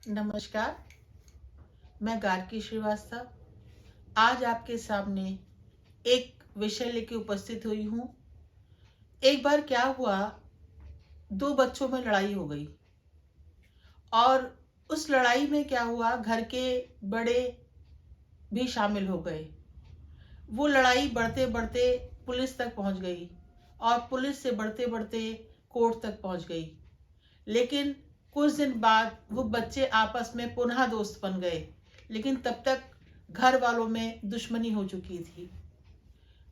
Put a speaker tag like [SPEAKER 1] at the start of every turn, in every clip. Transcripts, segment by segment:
[SPEAKER 1] नमस्कार। मैं गार्की श्रीवास्तव आज आपके सामने एक विषय लेके उपस्थित हुई हूँ। एक बार क्या हुआ, दो बच्चों में लड़ाई हो गई और उस लड़ाई में क्या हुआ, घर के बड़े भी शामिल हो गए। वो लड़ाई बढ़ते बढ़ते पुलिस तक पहुंच गई और पुलिस से बढ़ते बढ़ते कोर्ट तक पहुंच गई। लेकिन कुछ दिन बाद वो बच्चे आपस में पुनः दोस्त बन गए, लेकिन तब तक घर वालों में दुश्मनी हो चुकी थी।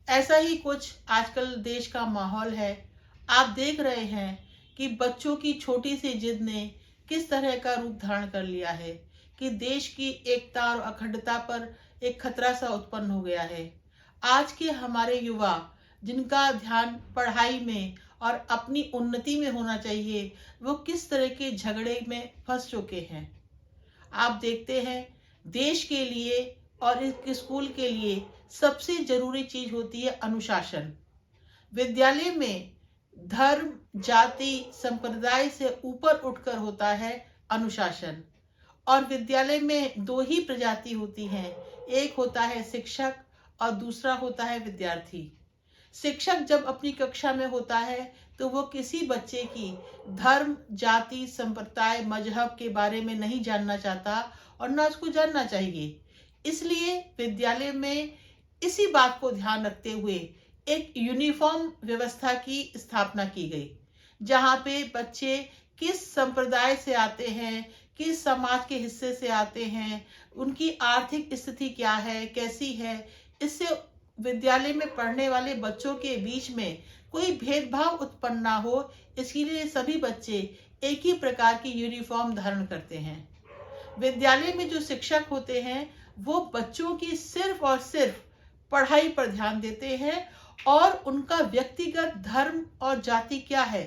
[SPEAKER 1] ऐसा ही कुछ आजकल देश का माहौल है। आप देख रहे हैं कि बच्चों की छोटी सी जिद ने किस तरह का रूप धारण कर लिया है कि देश की एकता और अखंडता पर एक खतरा सा उत्पन्न हो गया है। आज के हमारे युवा, जिनका ध्यान पढ़ाई में और अपनी उन्नति में होना चाहिए, वो किस तरह के झगड़े में फंस चुके हैं। आप देखते हैं, देश के लिए और एक स्कूल के लिए सबसे जरूरी चीज होती है अनुशासन। विद्यालय में धर्म, जाति, संप्रदाय से ऊपर उठकर होता है अनुशासन। और विद्यालय में दो ही प्रजाति होती हैं, एक होता है शिक्षक और दूसरा होता है विद्यार्थी। शिक्षक जब अपनी कक्षा में होता है तो वो किसी बच्चे की धर्म, जाति, संप्रदाय, मजहब के बारे में नहीं जानना चाहता और ना उसको जानना चाहिए। इसलिए विद्यालय में इसी बात को ध्यान रखते हुए एक यूनिफॉर्म व्यवस्था की स्थापना की गई, जहाँ पे बच्चे किस संप्रदाय से आते हैं, किस समाज के हिस्से से आते हैं, उनकी आर्थिक स्थिति क्या है, कैसी है, इससे विद्यालय में पढ़ने वाले बच्चों के बीच में कोई भेदभाव उत्पन्न ना हो। इसलिए सभी बच्चे एक ही प्रकार की यूनिफॉर्म धारण करते हैं। विद्यालय में जो शिक्षक होते हैं वो बच्चों की सिर्फ और सिर्फ पढ़ाई पर ध्यान देते हैं और उनका व्यक्तिगत धर्म और जाति क्या है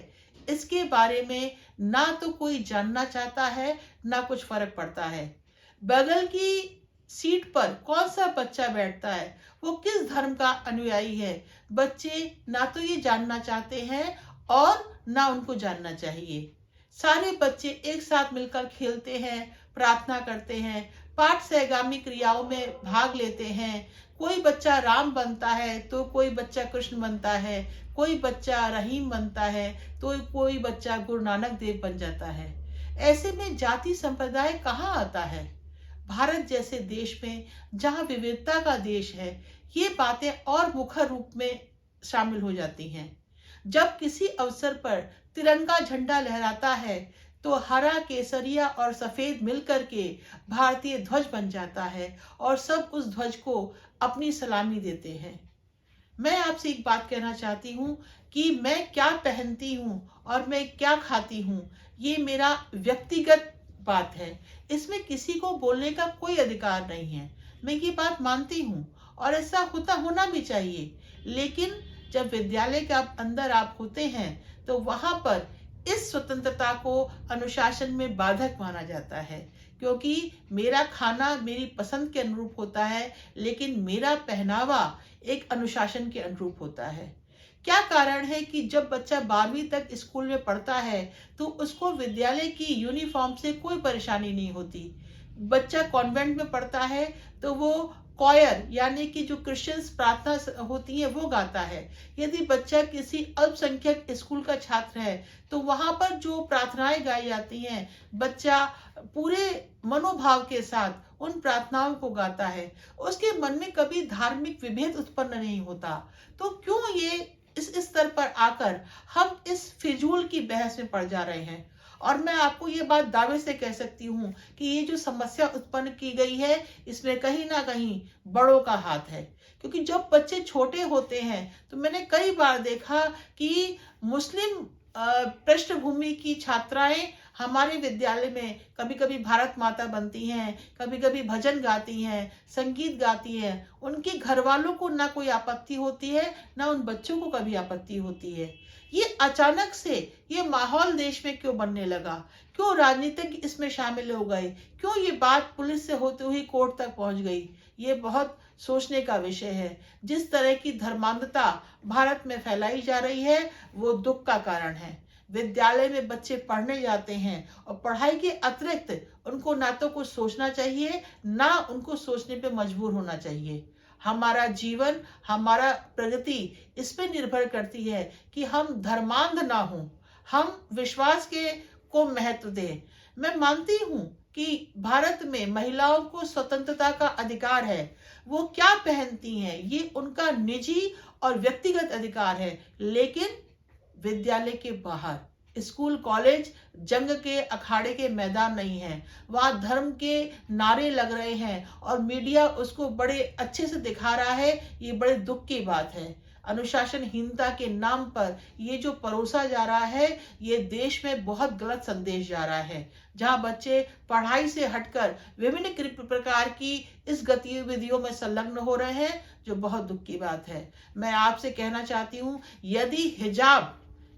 [SPEAKER 1] इसके बारे में ना तो कोई जानना चाहता है, ना कुछ फर्क पड़ता है। बगल की सीट पर कौन सा बच्चा बैठता है, वो किस धर्म का अनुयायी है, बच्चे ना तो ये जानना चाहते हैं और ना उनको जानना चाहिए। सारे बच्चे एक साथ मिलकर खेलते हैं, प्रार्थना करते हैं, पाठ सहगामी क्रियाओं में भाग लेते हैं। कोई बच्चा राम बनता है तो कोई बच्चा कृष्ण बनता है, कोई बच्चा रहीम बनता है तो कोई बच्चा गुरु नानक देव बन जाता है। ऐसे में जाति संप्रदाय कहाँ आता है? भारत जैसे देश में, जहाँ विविधता का देश है, ये बातें और मुखर रूप में शामिल हो जाती हैं। जब किसी अवसर पर तिरंगा झंडा लहराता है तो हरा, केसरिया और सफेद मिलकर के भारतीय ध्वज बन जाता है और सब उस ध्वज को अपनी सलामी देते हैं। मैं आपसे एक बात कहना चाहती हूँ कि मैं क्या पहनती हूँ और मैं क्या खाती हूँ, ये मेरा व्यक्तिगत बात है। इसमें किसी को बोलने का कोई अधिकार नहीं है। मैं ये बात मानती हूँ और ऐसा होना भी चाहिए। लेकिन जब विद्यालय के अंदर आप होते हैं तो वहां पर इस स्वतंत्रता को अनुशासन में बाधक माना जाता है, क्योंकि मेरा खाना मेरी पसंद के अनुरूप होता है, लेकिन मेरा पहनावा एक अनुशासन के अनुरूप होता है। क्या कारण है कि जब बच्चा 12वीं तक स्कूल में पढ़ता है तो उसको विद्यालय की यूनिफॉर्म से कोई परेशानी नहीं होती। बच्चा कॉन्वेंट में पढ़ता है तो वो कॉयर यानी कि जो क्रिश्चियंस प्रार्थना होती है वो गाता है। यदि बच्चा किसी अल्पसंख्यक स्कूल का छात्र है तो वहां पर जो प्रार्थनाएं गाई जाती हैं, बच्चा पूरे मनोभाव के साथ उन प्रार्थनाओं को गाता है। उसके मन में कभी धार्मिक विभेद उत्पन्न नहीं होता। तो क्यों ये इस स्तर पर आकर हम इस फिजूल की बहस में पड़ जा रहे हैं? और मैं आपको ये बात दावे से कह सकती हूँ कि ये जो समस्या उत्पन्न की गई है, इसमें कहीं ना कहीं बड़ों का हाथ है। क्योंकि जब बच्चे छोटे होते हैं तो मैंने कई बार देखा कि मुस्लिम पृष्ठभूमि की छात्राएं हमारे विद्यालय में कभी कभी भारत माता बनती हैं, कभी कभी भजन गाती हैं, संगीत गाती हैं। उनके घर वालों को ना कोई आपत्ति होती है, ना उन बच्चों को कभी आपत्ति होती है। ये अचानक से ये माहौल देश में क्यों बनने लगा? क्यों राजनीतिक इसमें शामिल हो गए? क्यों ये बात पुलिस से होते हुए कोर्ट तक पहुंच गई? ये बहुत सोचने का विषय है। जिस तरह की धर्मांधता भारत में फैलाई जा रही है वो दुख का कारण है। विद्यालय में बच्चे पढ़ने जाते हैं और पढ़ाई के अतिरिक्त उनको ना तो कुछ सोचना चाहिए, ना उनको सोचने पे मजबूर होना चाहिए। हमारा जीवन, हमारा प्रगति इस पे निर्भर करती है कि हम धर्मांध ना हों, हम विश्वास के को महत्व दें। मैं मानती हूँ कि भारत में महिलाओं को स्वतंत्रता का अधिकार है। वो क्या पहनती हैं ये उनका निजी और व्यक्तिगत अधिकार है, लेकिन विद्यालय के बाहर, स्कूल कॉलेज जंग के अखाड़े के मैदान नहीं है। वहां धर्म के नारे लग रहे हैं और मीडिया उसको बड़े अच्छे से दिखा रहा है। ये बड़े दुख की बात है। अनुशासनहीनता के नाम पर ये जो परोसा जा रहा है, ये देश में बहुत गलत संदेश जा रहा है, जहां बच्चे पढ़ाई से हटकर विभिन्न प्रकार की इस गतिविधियों में संलग्न हो रहे हैं, जो बहुत दुख की बात है। मैं आपसे कहना चाहती हूँ, यदि हिजाब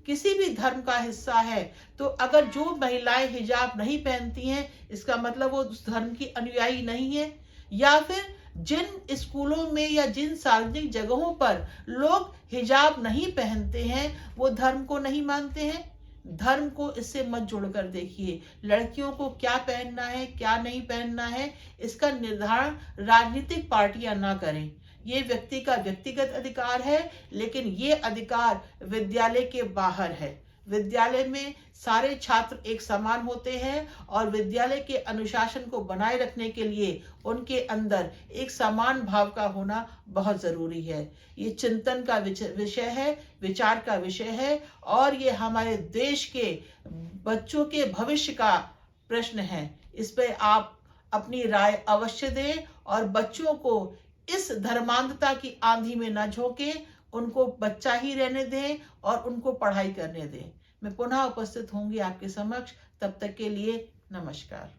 [SPEAKER 1] किसी भी धर्म का हिस्सा है, तो अगर जो महिलाएं हिजाब नहीं पहनती हैं, इसका मतलब वो उस धर्म की अनुयायी नहीं है। या फिर जिन स्कूलों में या जिन सार्वजनिक जगहों पर लोग हिजाब नहीं पहनते हैं, वो धर्म को नहीं मानते हैं। धर्म को इससे मत जोड़कर देखिए। लड़कियों को क्या पहनना है, क्या नहीं पहनना है, इसका निर्धारण राजनीतिक पार्टियां ना करें। ये व्यक्ति का व्यक्तिगत अधिकार है, लेकिन ये अधिकार विद्यालय के बाहर है। विद्यालय में सारे छात्र एक समान होते हैं और विद्यालय के अनुशासन को बनाए रखने के लिए उनके अंदर एक समान भाव का होना बहुत जरूरी है। ये चिंतन का विषय है, विचार का विषय है, और ये हमारे देश के बच्चों के भविष्य का प्रश्न है। इस पे आप अपनी राय अवश्य दें और बच्चों को इस धर्मांधता की आंधी में न झोंके, उनको बच्चा ही रहने दें और उनको पढ़ाई करने दें। मैं पुनः उपस्थित होंगी आपके समक्ष। तब तक के लिए नमस्कार।